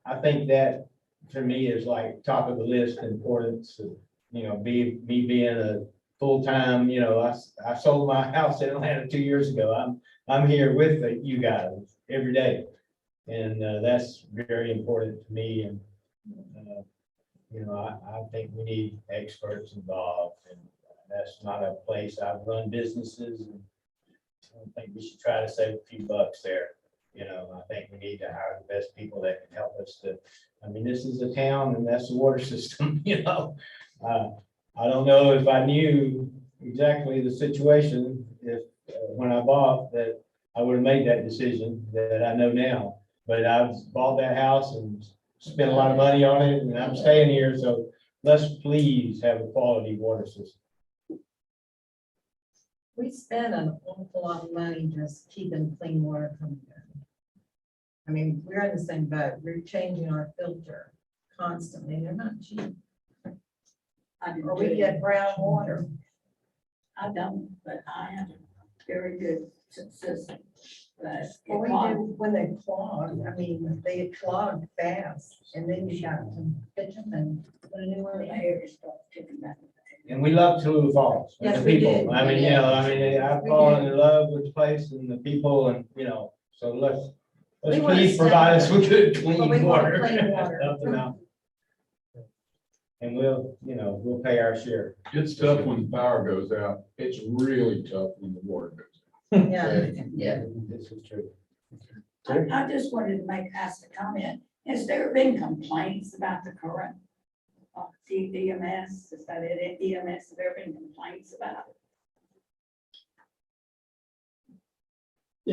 I think that for me is like top of the list importance of, me being a full-time, I sold my house in Atlanta 2 years ago. I'm here with you guys every day. And that's very important to me. And, I think we need experts involved. And that's not a place I've run businesses. And I don't think we should try to save a few bucks there. I think we need to hire the best people that can help us this is a town and that's the water system, I don't know if I knew exactly the situation if when I bought that I would have made that decision that I know now. But I've bought that house and spent a lot of money on it and I'm staying here. So let's please have a quality water system. We spend an awful lot of money just keeping clean water coming in. I mean, we're in the same boat. We're changing our filter constantly. They're not cheap. Or we get brown water. I don't, but I have a very good system. But Well, we do when they clog. I mean, they clog fast and then you got to pitch them and put a new one in. air stuff taken back. And we love Tallulah Falls. And Yes, the we people. do. I mean, I've We fallen do. in love with the place and the people and, so let's We wanna please stay provide us there. with good, Well, we clean want water. clean water. Up the mountain. And we'll pay our share. It's tough when the power goes out. It's really tough when the water goes out. Yeah. Yeah, this is true. I just wanted to ask a comment. Has there been complaints about the current EMS? Is that it? EMS, have there been complaints about it?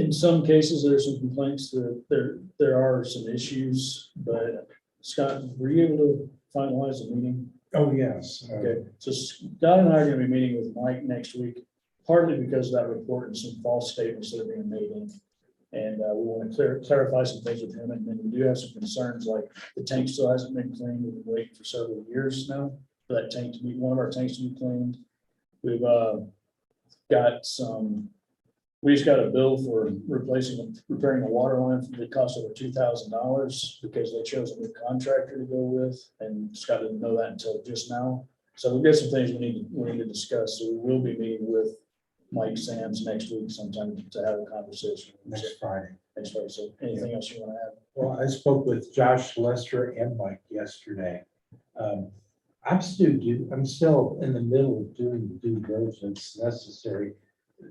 In some cases, there's some complaints that there are some issues, but Scott, were you able to finalize the meeting? Oh, yes. Okay, so Scott and I are gonna be meeting with Mike next week, partly because of that report and some false statements that are being made in. And we want to clarify some things with him, and then we do have some concerns, like the tank still hasn't been cleaned. We've been waiting for several years now for that tank to be, one of our tanks to be cleaned. We've got some, we just got a bill for repairing the water line that cost over $2,000 because they chose a new contractor to go with, and Scott didn't know that until just now. So we've got some things we need to discuss. So we will be meeting with Mike Sands next week sometime to have a conversation. Next Friday. Next Friday. So anything else you want to add? Well, I spoke with Josh Lester and Mike yesterday. I'm still in the middle of doing the due diligence necessary.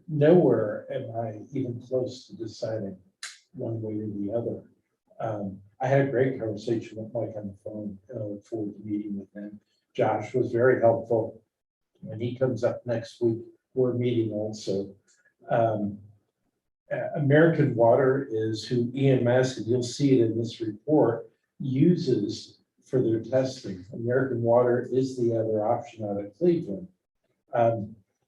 Nowhere am I even close to deciding one way or the other. I had a great conversation with Mike on the phone, for the meeting with him. Josh was very helpful. When he comes up next week, we're meeting also. American Water is who EMS, and you'll see it in this report, uses for their testing. American Water is the other option out of Cleveland.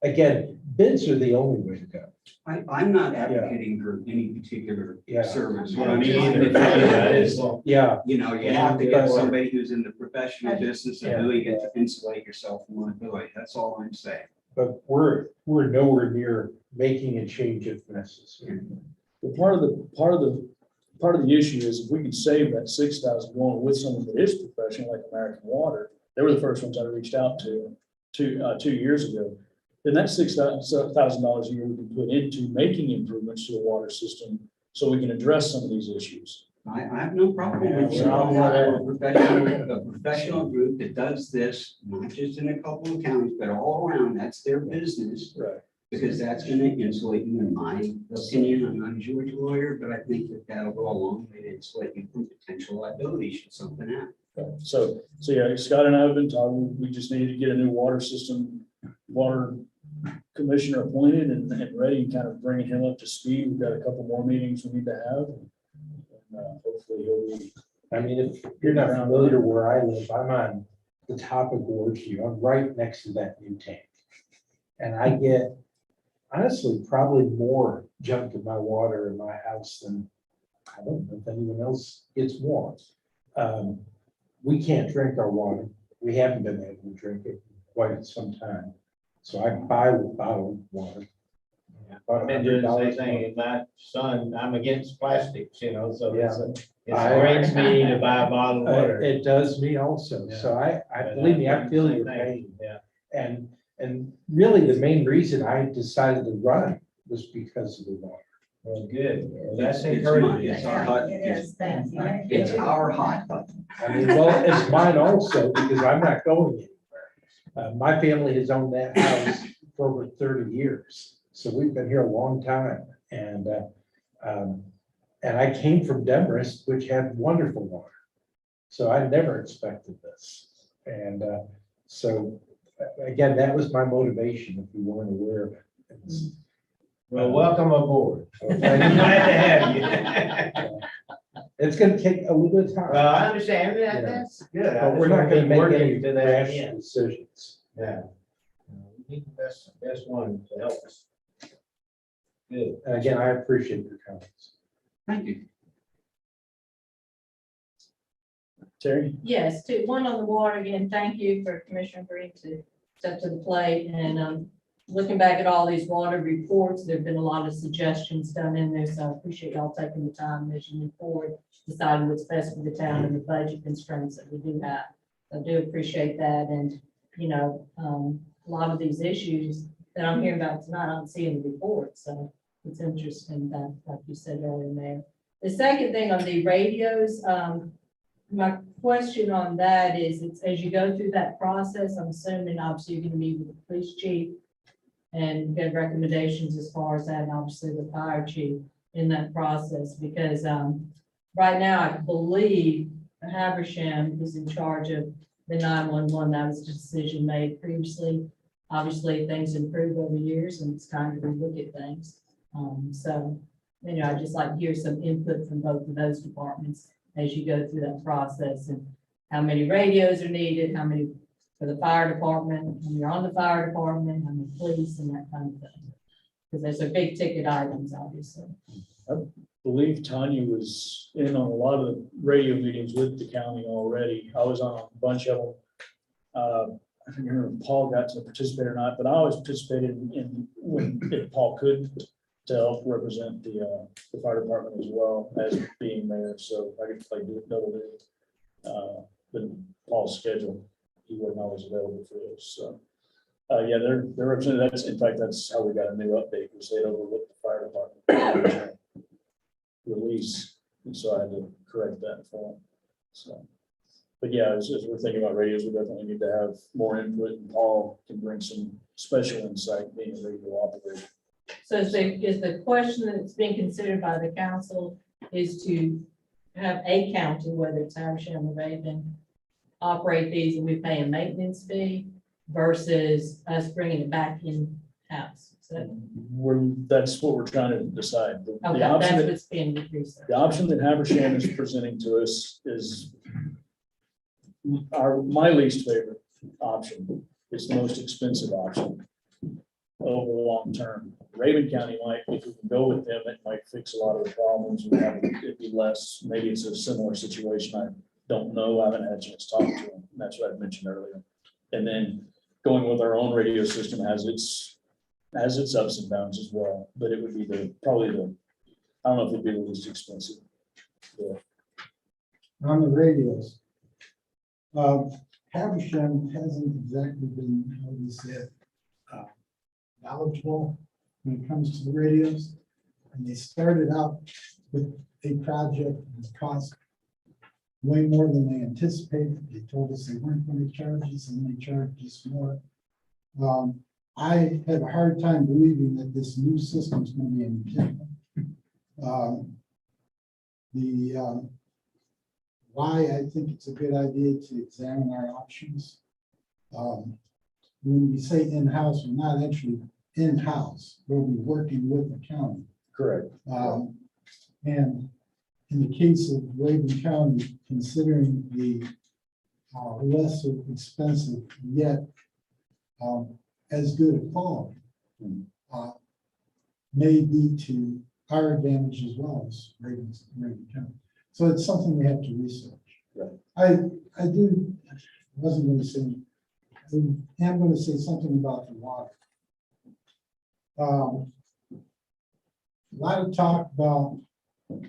Again, bids are the only way to go. I'm not advocating for any particular Yeah. service. Yeah, I'm me just either. indicating that is, Yeah, you have to get somebody who's in the professional business of doing it to insulate yourself from liability. That's all I'm saying. but we're nowhere near making a change if necessary. But part of the issue is if we can save that $6,000 going with someone that is professional, like American Water, they were the first ones I reached out to 2 years ago. Then that $6,000 a year we can put into making improvements to the water system so we can address some of these issues. I have no problem with Yeah, you. well, A professional group that does this, not just in a couple of counties, but all around, that's their business. Right. Because that's gonna insulate you, in my opinion. I'm not a Georgia lawyer, but I think that that'll go a long way to insulate you from potential liability should something happen. So yeah, Scott and I have been talking, we just need to get a new water commissioner appointed and ready, and kind of bringing him up to speed. We've got a couple more meetings we need to have. And hopefully he'll be. I mean, if you're not familiar where I live, I'm on the top of Gorge View. I'm right next to that new tank. And I get, honestly, probably more junk in my water in my house than, I don't know if anyone else gets more. we can't drink our water. We haven't been able to drink it in quite some time. So I buy bottled water. I've been doing the same thing, and my son, I'm against plastics, you know, so it I- breaks me to buy bottled water. It does me also. So I believe me, I feel your pain. Yeah. And really the main reason I decided to run was because of the water. Well, good. Well, that's It's encouraging. mine. It's our hut. It is, thank you. It's our hot button. I mean, well, it's mine also because I'm not going anywhere. My family has owned that house for over 30 years. So we've been here a long time and I came from Demarest, which had wonderful water. So I never expected this. And so again, that was my motivation, if you weren't aware of it. It's- Well, welcome aboard. Okay. Glad to have you. It's gonna take a little bit of time, Well, I understand that, Yeah. that's good. I but we're just not wanna gonna be make working any to that rash end. decisions. Yeah. We need the best one to help us. Good. And again, I appreciate your comments. Thank you. Terry? Yes, one on the water again, thank you for Commissioner Green to step to the plate and looking back at all these water reports, there've been a lot of suggestions done in there, so I appreciate y'all taking the time as you move forward, deciding what's best for the town and the budget constraints that we do have. I do appreciate that and, you know, a lot of these issues that I'm hearing about tonight, I don't see in the report, so it's interesting that, like you said earlier, Mayor. The second thing on the radios, my question on that is, it's as you go through that process, I'm assuming obviously you're gonna meet with the police chief and get recommendations as far as that, and obviously the fire chief in that process, because right now, I believe Habersham is in charge of the 911. That was a decision made previously. Obviously, things improve over years and it's time to relook at things. So, you know, I'd just like to hear some input from both of those departments as you go through that process and how many radios are needed, how many for the fire department, when you're on the fire department, how many police and that kind of thing. Because there's a big ticket items, obviously. I believe Tanya was in on a lot of the radio meetings with the county already. I was on a bunch of them. I don't remember if Paul got to participate or not, but I always participated in when if Paul could to help represent the fire department as well as being there. So I could play double duty. But Paul's schedule, he wasn't always available for those. So yeah, they're represented. That's in fact that's how we got a new update because they'd overlooked the fire department release, and so I had to correct that for them. So, but yeah, as we're thinking about radios, we definitely need to have more input, and Paul can bring some special insight being a radio operator. So is the question that's being considered by the council is to have a county, whether it's Habersham or Raven, operate these and we pay a maintenance fee versus us bringing it back in-house? So, That's what we're trying to decide. The okay, option that's that- what's being researched. The option that Habersham is presenting to us is my least favorite option. It's the most expensive option over the long term. Raven County might, if we can go with them, it might fix a lot of the problems. We have it be less, maybe it's a similar situation. I don't know. I haven't had a chance to talk to them. That's what I mentioned earlier. And then going with our own radio system has its ups and downs as well, but it would be probably the, I don't know if it'd be the least expensive. Yeah. On the radios. Habersham hasn't exactly been, how do you say it, knowledgeable when it comes to the radios. And they started out with a project that cost way more than they anticipated. They told us they weren't going to charge us and they charged us more. I have a hard time believing that this new system is going to be any different. Why I think it's a good idea to examine our options. When we say in-house, we're not actually in-house, we'll be working with the county. Correct. And in the case of Raven County, considering the lesser expensive yet as good a quality, may be to our advantage as well as Raven County. So it's something we have to research. I wasn't gonna say, I am gonna say something about the water. A lot of talk about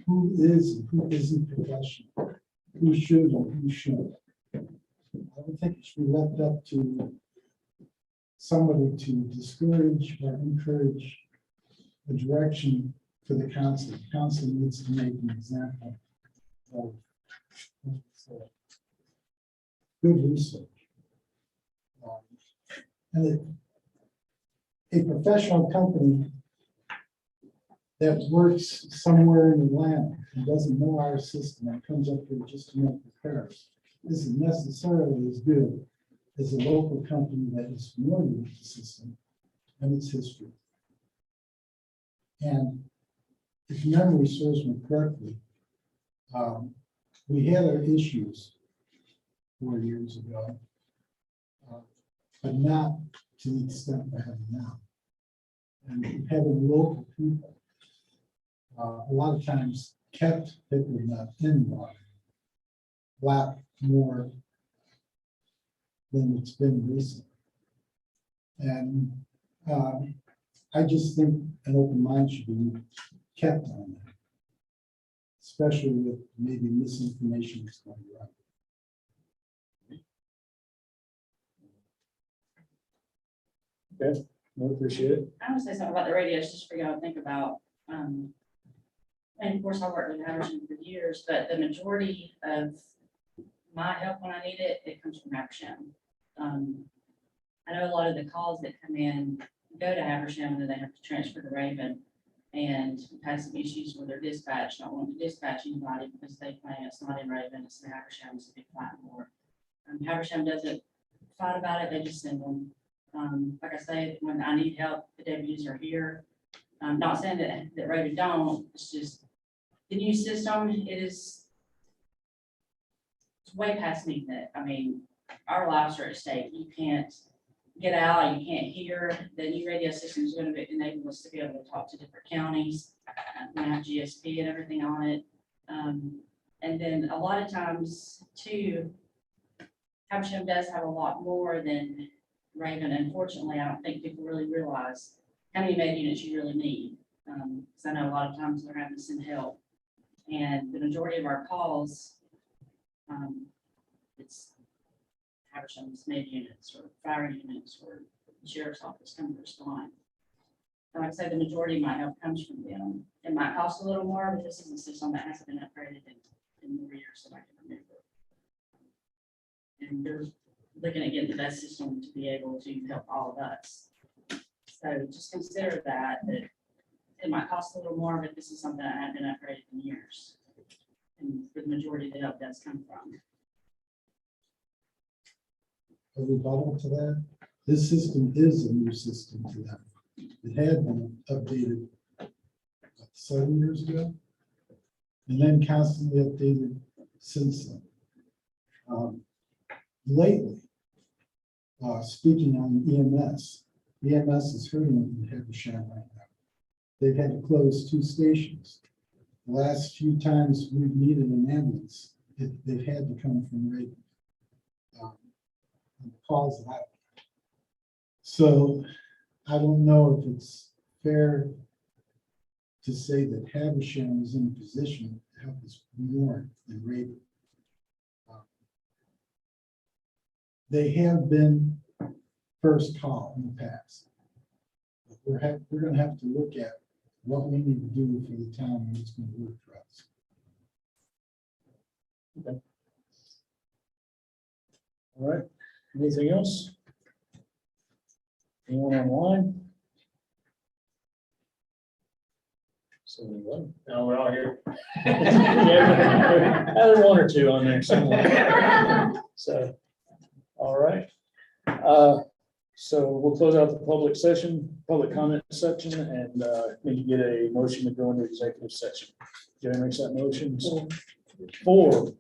who is and who isn't professional, who should and who shouldn't. I don't think it should be left up to somebody to discourage or encourage a direction for the council. The council needs to make an example of good research. And a professional company that works somewhere in Atlanta and doesn't know our system and comes up here just to make repairs isn't necessarily as good as a local company that is familiar with the system and its history. And if memory serves me correctly, we had our issues 4 years ago, but not to the extent we have now. And having local people, a lot of times kept Hickory Nut in water a lot more than it's been recently. And I just think an open mind should be kept on that, especially with maybe misinformation that's going around. Okay, we appreciate it. I want to say something about the radios, just for y'all to think about. And of course, I worked with Haversham for years, but the majority of my help when I need it, it comes from Haversham. I know a lot of the calls that come in go to Haversham and then they have to transfer to Raven. And we've had some issues with their dispatch, not wanting to dispatch anybody because they claim it's not in Raven, it's in Haversham, it's a big platform. Haversham doesn't fight about it, they just send them. Like I say, when I need help, the deputies are here. I'm not saying that Raven don't, it's just the new system it's way past me that, I mean, our lives are at stake. You can't get out, you can't hear. The new radio system is going to enable us to be able to talk to different counties. We have GSP and everything on it. And then a lot of times too, Haversham does have a lot more than Raven. Unfortunately, I don't think people really realize how many med units you really need. Because I know a lot of times they're having to send help. And the majority of our calls, it's Haversham's med units or fire units or sheriff's office come to respond. And like I said, the majority of my help comes from them. It might cost a little more, but this is a system that hasn't been upgraded in more years than I can remember. And they're looking at getting the best system to be able to help all of us. So just consider that it might cost a little more, but this is something that hasn't been upgraded in years. And for the majority of the help does come from. A rebuttal to that, this system is a new system to them. It had been updated 7 years ago, and then constantly updated since then. Lately, speaking on EMS is hurting them in Haversham right now. They've had to close 2 stations. The last few times we've needed an ambulance, they've had to come from Raven. Calls that. So I don't know if it's fair to say that Haversham is in a position to help us more than Raven. They have been first call in the past. But we're going to have to look at what we need to do for the town and what's going to work for us. Okay. All right. Anything else? Anyone online? So what? No, we're all here. Yeah, either one or two on there somewhere. So, all right. So we'll close out the public comment section, and we can get a motion to go into executive session. Jerry makes that motion. Going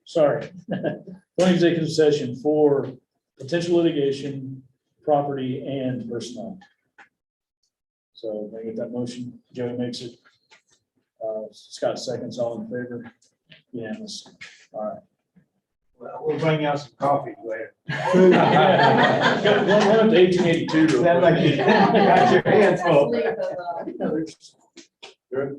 executive session for potential litigation, property, and personnel. So I get that motion. Joey makes it. Scott seconds. All in favor? Unanimous. All right. We'll bring y'all some coffee later. One up to 1882. Sounds like you got your hands full. They're-